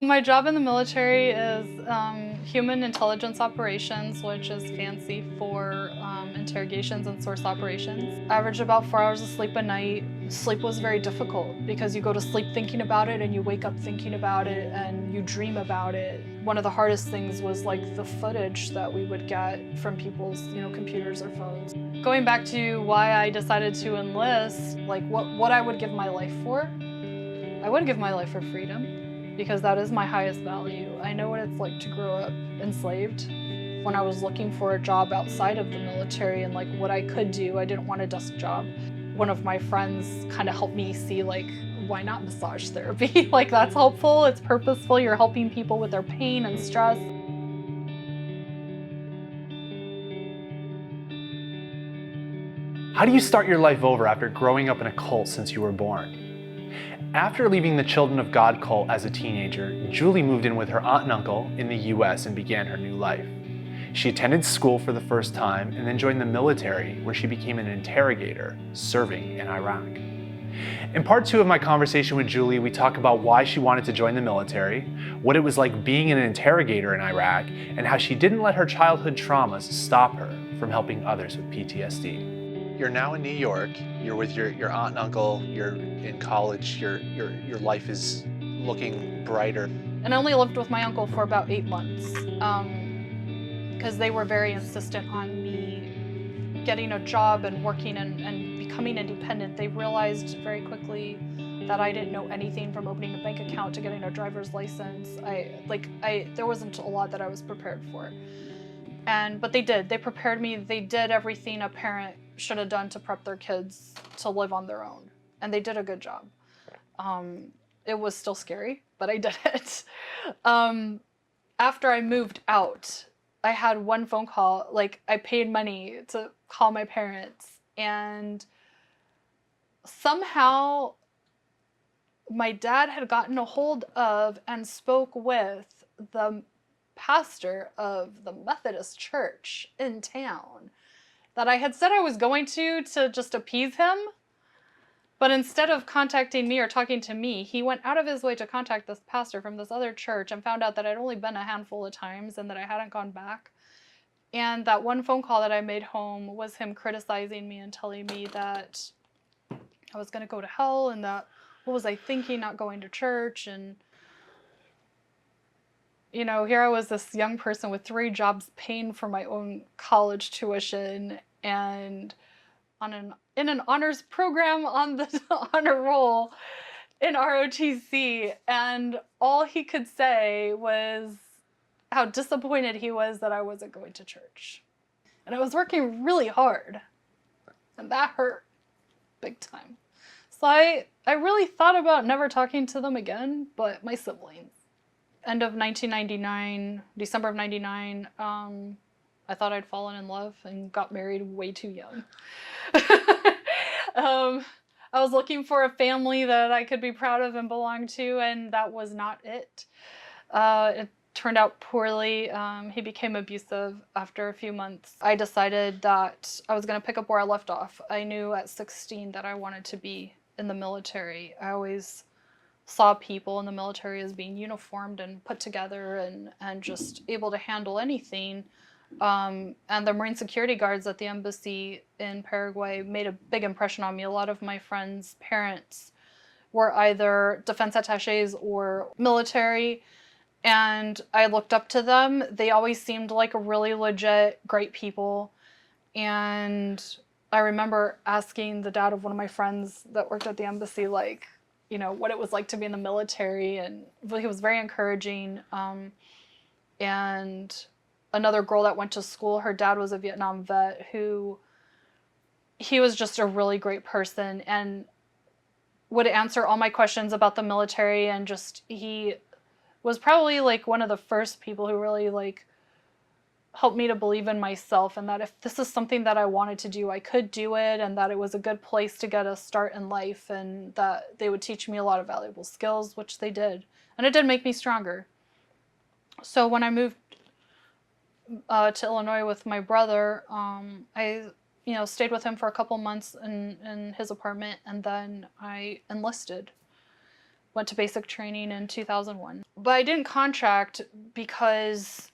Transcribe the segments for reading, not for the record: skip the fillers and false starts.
My job in the military is human intelligence operations, which is fancy for interrogations and source operations. Average about 4 hours of sleep a night. Sleep was very difficult because you go to sleep thinking about it and you wake up thinking about it and you dream about it. One of the hardest things was like the footage that we would get from people's, computers or phones. Going back to why I decided to enlist, like what I would give my life for, I would give my life for freedom because that is my highest value. I know what it's like to grow up enslaved. When I was looking for a job outside of the military and like what I could do, I didn't want a desk job. One of my friends kind of helped me see like, why not massage therapy? Like that's helpful, it's purposeful, you're helping people with their pain and stress. How do you start your life over after growing up in a cult since you were born? After leaving the Children of God cult as a teenager, Julie moved in with her aunt and uncle in the US and began her new life. She attended school for the first time and then joined the military, where she became an interrogator, serving in Iraq. In part 2 of my conversation with Julie, we talk about why she wanted to join the military, what it was like being an interrogator in Iraq, and how she didn't let her childhood traumas stop her from helping others with PTSD. You're now in New York, you're with your aunt and uncle, you're in college, your life is looking brighter. And I only lived with my uncle for about 8 months because they were very insistent on me getting a job and working and becoming independent. They realized very quickly that I didn't know anything from opening a bank account to getting a driver's license. There wasn't a lot that I was prepared for. But they did. They prepared me. They did everything a parent should have done to prep their kids to live on their own. And they did a good job. It was still scary, but I did it. After I moved out, I had one phone call. Like, I paid money to call my parents. And somehow my dad had gotten a hold of and spoke with the pastor of the Methodist church in town that I had said I was going to just appease him. But instead of contacting me or talking to me, he went out of his way to contact this pastor from this other church and found out that I'd only been a handful of times and that I hadn't gone back. And that one phone call that I made home was him criticizing me and telling me that I was going to go to hell and that what was I thinking not going to church. And here I was, this young person with 3 jobs, paying for my own college tuition and in an honors program on the honor roll in ROTC, and all he could say was how disappointed he was that I wasn't going to church. And I was working really hard, and that hurt big time. So I really thought about never talking to them again, but my siblings. End of 1999, December of 99, I thought I'd fallen in love and got married way too young. I was looking for a family that I could be proud of and belong to, and that was not it. It turned out poorly. He became abusive after a few months. I decided that I was going to pick up where I left off. I knew at 16 that I wanted to be in the military. I always saw people in the military as being uniformed and put together and just able to handle anything. And the Marine security guards at the embassy in Paraguay made a big impression on me. A lot of my friends' parents were either defense attaches or military, and I looked up to them. They always seemed like really legit, great people. And I remember asking the dad of one of my friends that worked at the embassy, like, what it was like to be in the military, and he was very encouraging. And another girl that went to school, her dad was a Vietnam vet he was just a really great person and would answer all my questions about the military, and just, he was probably like one of the first people who really like helped me to believe in myself, and that if this is something that I wanted to do, I could do it, and that it was a good place to get a start in life, and that they would teach me a lot of valuable skills, which they did. And it did make me stronger. So when I moved to Illinois with my brother, I stayed with him for a couple months in his apartment, and then I enlisted. went to basic training in 2001. But I didn't contract because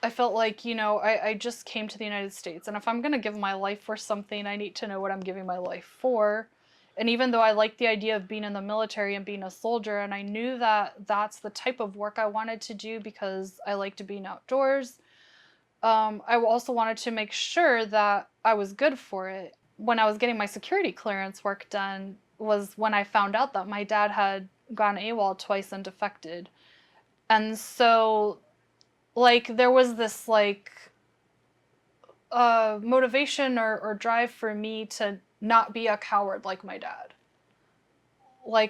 I felt like, I just came to the United States. And if I'm going to give my life for something, I need to know what I'm giving my life for. And even though I liked the idea of being in the military and being a soldier, and I knew that that's the type of work I wanted to do because I liked being outdoors, I also wanted to make sure that I was good for it. When I was getting my security clearance work done was when I found out that my dad had gone AWOL twice and defected. And so, there was this, motivation or drive for me to not be a coward like my dad.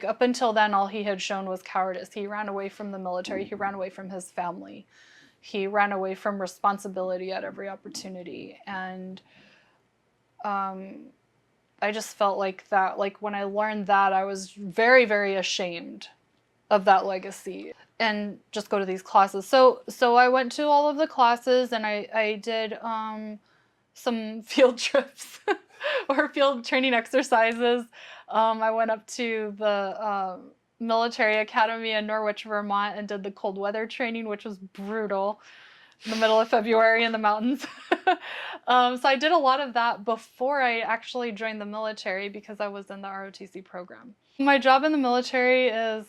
Up until then, all he had shown was cowardice. He ran away from the military. He ran away from his family. He ran away from responsibility at every opportunity. And I just felt like that, when I learned that, I was very, very ashamed of that legacy and just go to these classes. So I went to all of the classes, and I did some field trips or field training exercises. I went up to the military academy in Norwich, Vermont, and did the cold weather training, which was brutal, in the middle of February in the mountains. So I did a lot of that before I actually joined the military because I was in the ROTC program. My job in the military is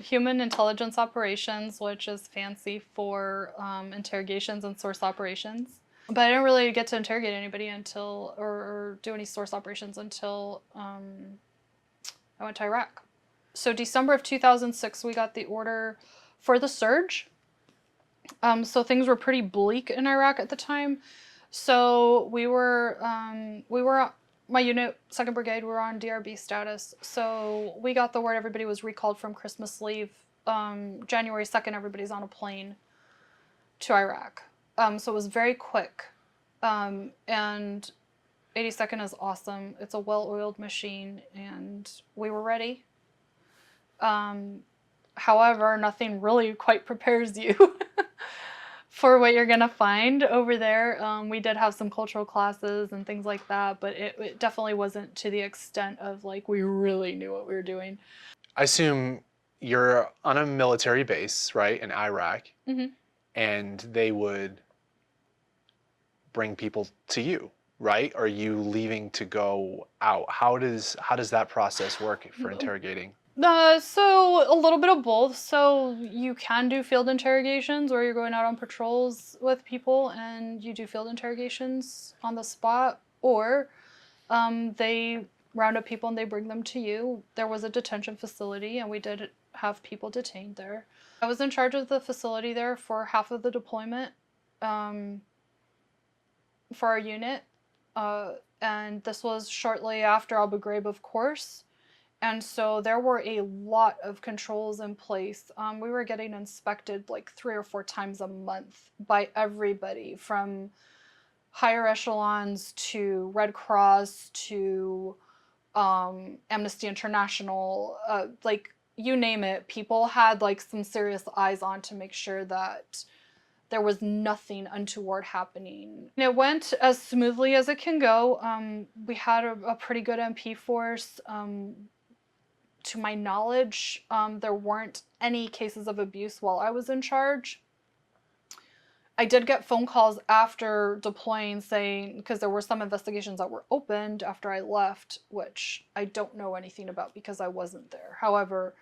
human intelligence operations, which is fancy for interrogations and source operations. But I didn't really get to interrogate anybody until, or do any source operations until I went to Iraq. So December of 2006, we got the order for the surge. So things were pretty bleak in Iraq at the time. So we were my unit, 2nd Brigade, we were on DRB status. So we got the word everybody was recalled from Christmas leave. January 2nd, everybody's on a plane to Iraq. So it was very quick. And 82nd is awesome. It's a well-oiled machine, and we were ready. However, nothing really quite prepares you for what you're gonna find over there. We did have some cultural classes and things like that, but it definitely wasn't to the extent of we really knew what we were doing. I assume you're on a military base, right, in Iraq, Mm-hmm. and they would bring people to you, right? Are you leaving to go out? How does that process work for interrogating? So a little bit of both. So you can do field interrogations, or you're going out on patrols with people and you do field interrogations on the spot, or they round up people and they bring them to you. There was a detention facility, and we did have people detained there. I was in charge of the facility there for half of the deployment for our unit, and this was shortly after Abu Ghraib, of course. And so there were a lot of controls in place. We were getting inspected 3 or 4 times a month by everybody, from higher echelons to Red Cross to Amnesty International. You name it, people had some serious eyes on to make sure that there was nothing untoward happening. And it went as smoothly as it can go. We had a pretty good MP force. To my knowledge, there weren't any cases of abuse while I was in charge. I did get phone calls after deploying saying, because there were some investigations that were opened after I left, which I don't know anything about because I wasn't there. However,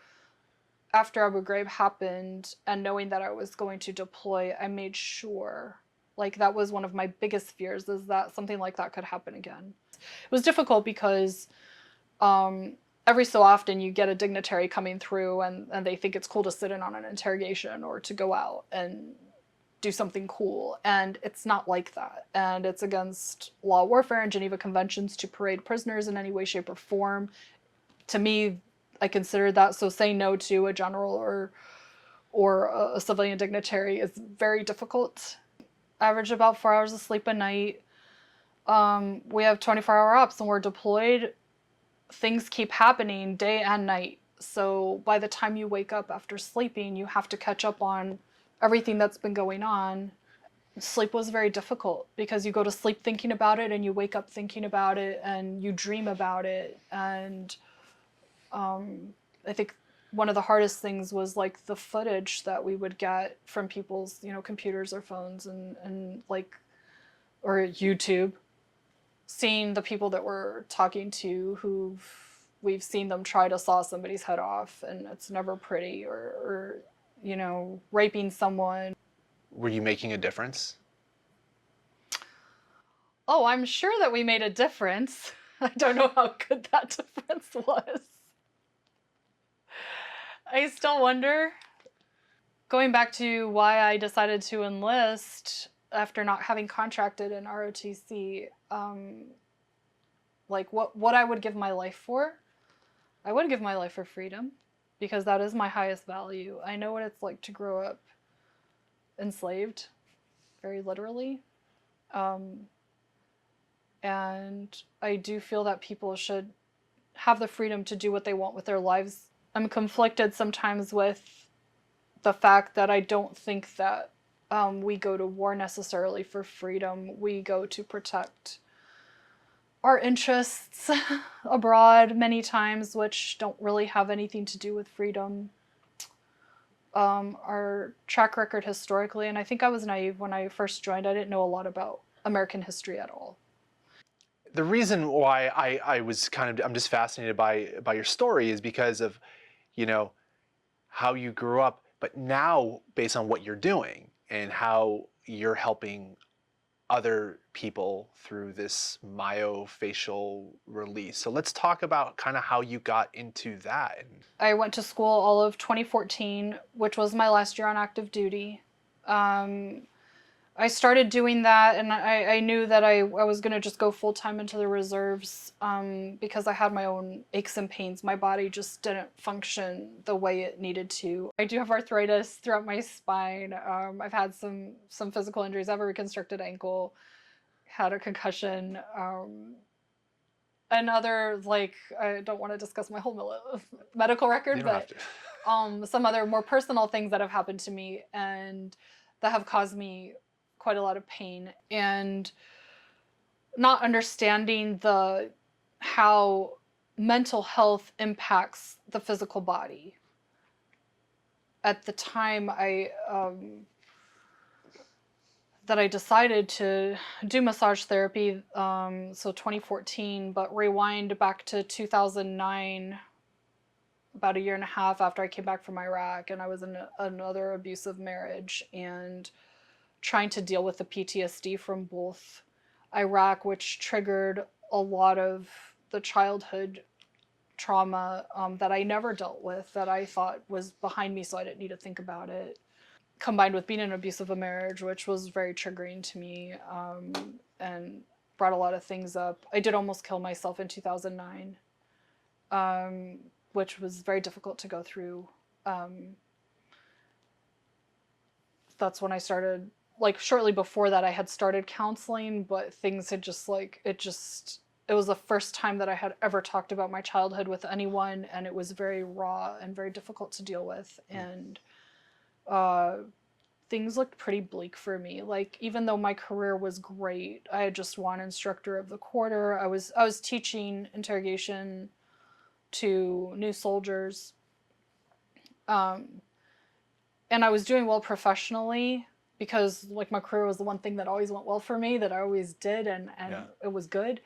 after Abu Ghraib happened and knowing that I was going to deploy, I made sure, that was one of my biggest fears, is that something like that could happen again. It was difficult because every so often you get a dignitary coming through and they think it's cool to sit in on an interrogation or to go out and do something cool. And it's not like that. And it's against law of warfare and Geneva Conventions to parade prisoners in any way, shape, or form. To me, I consider that. So saying no to a general or a civilian dignitary is very difficult. Average about 4 hours of sleep a night. We have 24-hour ops and we're deployed. Things keep happening day and night. So by the time you wake up after sleeping, you have to catch up on everything that's been going on. Sleep was very difficult because you go to sleep thinking about it and you wake up thinking about it and you dream about it. And I think one of the hardest things was like the footage that we would get from people's, computers or phones and like, or YouTube, seeing the people that we're talking to we've seen them try to saw somebody's head off, and it's never pretty, or raping someone. Were you making a difference? Oh, I'm sure that we made a difference. I don't know how good that difference was. I still wonder. Going back to why I decided to enlist after not having contracted in ROTC, like what I would give my life for, I would give my life for freedom, because that is my highest value. I know what it's like to grow up enslaved, very literally. And I do feel that people should have the freedom to do what they want with their lives. I'm conflicted sometimes with the fact that I don't think that we go to war necessarily for freedom. We go to protect our interests abroad many times, which don't really have anything to do with freedom. Our track record historically, and I think I was naive when I first joined. I didn't know a lot about American history at all. The reason why I'm just fascinated by your story is because of, how you grew up, but now based on what you're doing and how you're helping other people through this myofascial release. So let's talk about kind of how you got into that. I went to school all of 2014, which was my last year on active duty. I started doing that, and I knew that I was going to just go full-time into the reserves because I had my own aches and pains. My body just didn't function the way it needed to. I do have arthritis throughout my spine. I've had some physical injuries. I have a reconstructed ankle, had a concussion, and other, like, I don't want to discuss my whole medical record, You don't but have to. some other more personal things that have happened to me and that have caused me quite a lot of pain, and not understanding how mental health impacts the physical body. At the time that I decided to do massage therapy, so 2014, but rewind back to 2009, about a year and a half after I came back from Iraq, and I was in another abusive marriage, and trying to deal with the PTSD from both Iraq, which triggered a lot of the childhood trauma that I never dealt with, that I thought was behind me, so I didn't need to think about it, combined with being in an abusive marriage, which was very triggering to me, and brought a lot of things up. I did almost kill myself in 2009, which was very difficult to go through. That's when I started, like, shortly before that I had started counseling, but things had just, like, it was the first time that I had ever talked about my childhood with anyone, and it was very raw and very difficult to deal with. And things looked pretty bleak for me. Like, even though my career was great, I had just won instructor of the quarter. I was teaching interrogation to new soldiers, and I was doing well professionally, because, like, my career was the one thing that always went well for me, that I always did, and yeah, it was good.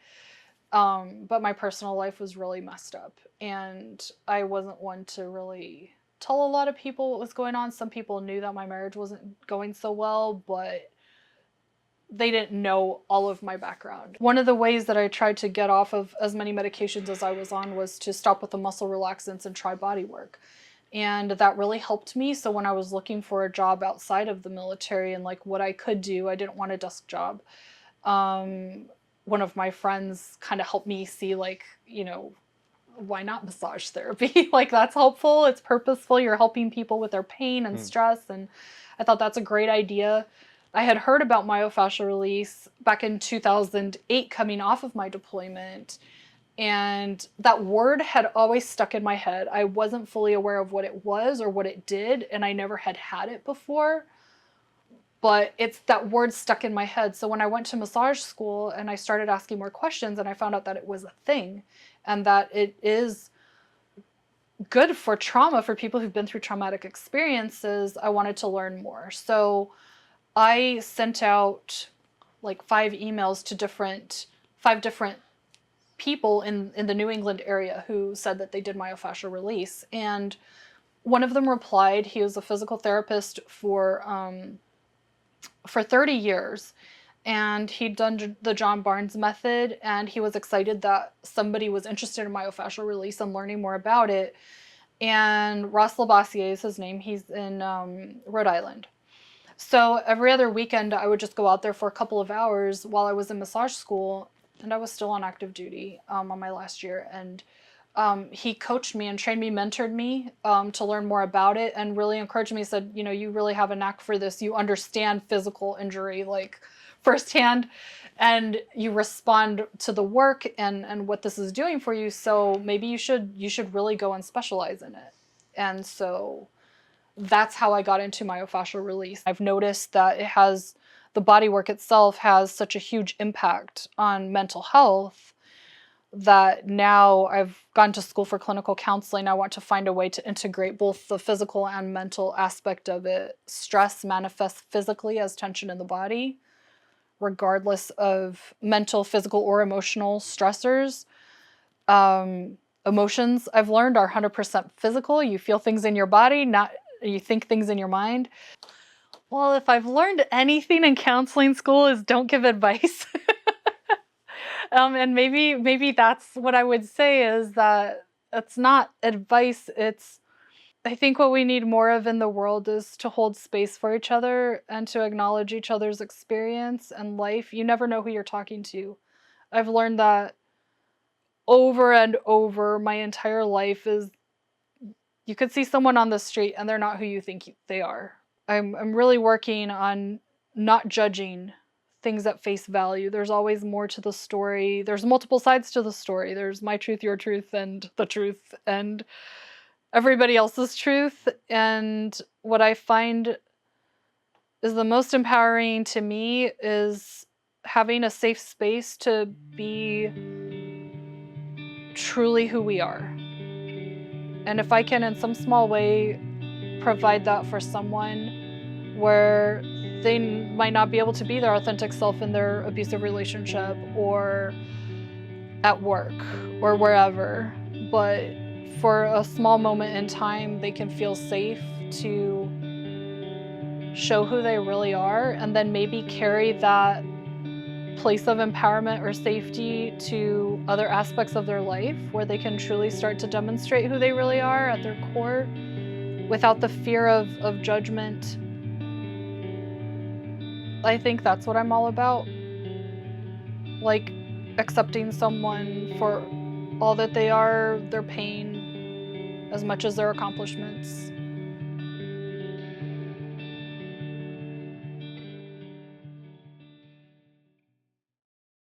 But my personal life was really messed up, and I wasn't one to really tell a lot of people what was going on. Some people knew that my marriage wasn't going so well, but they didn't know all of my background. One of the ways that I tried to get off of as many medications as I was on was to stop with the muscle relaxants and try body work. And that really helped me. So when I was looking for a job outside of the military and, like, what I could do, I didn't want a desk job. One of my friends kind of helped me see, like, why not massage therapy? Like, that's helpful. It's purposeful. You're helping people with their pain and stress. And I thought that's a great idea. I had heard about myofascial release back in 2008 coming off of my deployment. And that word had always stuck in my head. I wasn't fully aware of what it was or what it did, and I never had it before. But it's that word stuck in my head. So when I went to massage school and I started asking more questions, and I found out that it was a thing, and that it is good for trauma, for people who've been through traumatic experiences, I wanted to learn more. So I sent out like 5 emails to 5 different people in the New England area who said that they did myofascial release. And one of them replied. He was a physical therapist for 30 years, and he'd done the John Barnes method, and he was excited that somebody was interested in myofascial release and learning more about it. And Ross Labassiere is his name. He's in Rhode Island. So every other weekend, I would just go out there for a couple of hours while I was in massage school, and I was still on active duty on my last year. And he coached me and trained me, mentored me to learn more about it, and really encouraged me. He said, you know, you really have a knack for this. You understand physical injury like firsthand, and you respond to the work and what this is doing for you. So maybe you should really go and specialize in it. And so that's how I got into myofascial release. I've noticed that the body work itself has such a huge impact on mental health that now I've gone to school for clinical counseling. I want to find a way to integrate both the physical and mental aspect of it. Stress manifests physically as tension in the body, regardless of mental, physical, or emotional stressors. Emotions, I've learned, are 100% physical. You feel things in your body, not you think things in your mind. Well, if I've learned anything in counseling school is don't give advice. And maybe that's what I would say, is that it's not advice. I think what we need more of in the world is to hold space for each other and to acknowledge each other's experience and life. You never know who you're talking to. I've learned that over and over my entire life. Is you could see someone on the street and they're not who you think they are. I'm really working on not judging things at face value. There's always more to the story. There's multiple sides to the story. There's my truth, your truth, and the truth, and everybody else's truth. And what I find is the most empowering to me is having a safe space to be truly who we are. And if I can, in some small way, provide that for someone where they might not be able to be their authentic self in their abusive relationship or at work or wherever, but for a small moment in time, they can feel safe to show who they really are, and then maybe carry that place of empowerment or safety to other aspects of their life where they can truly start to demonstrate who they really are at their core without the fear of judgment. I think that's what I'm all about. Like, accepting someone for all that they are, their pain, as much as their accomplishments.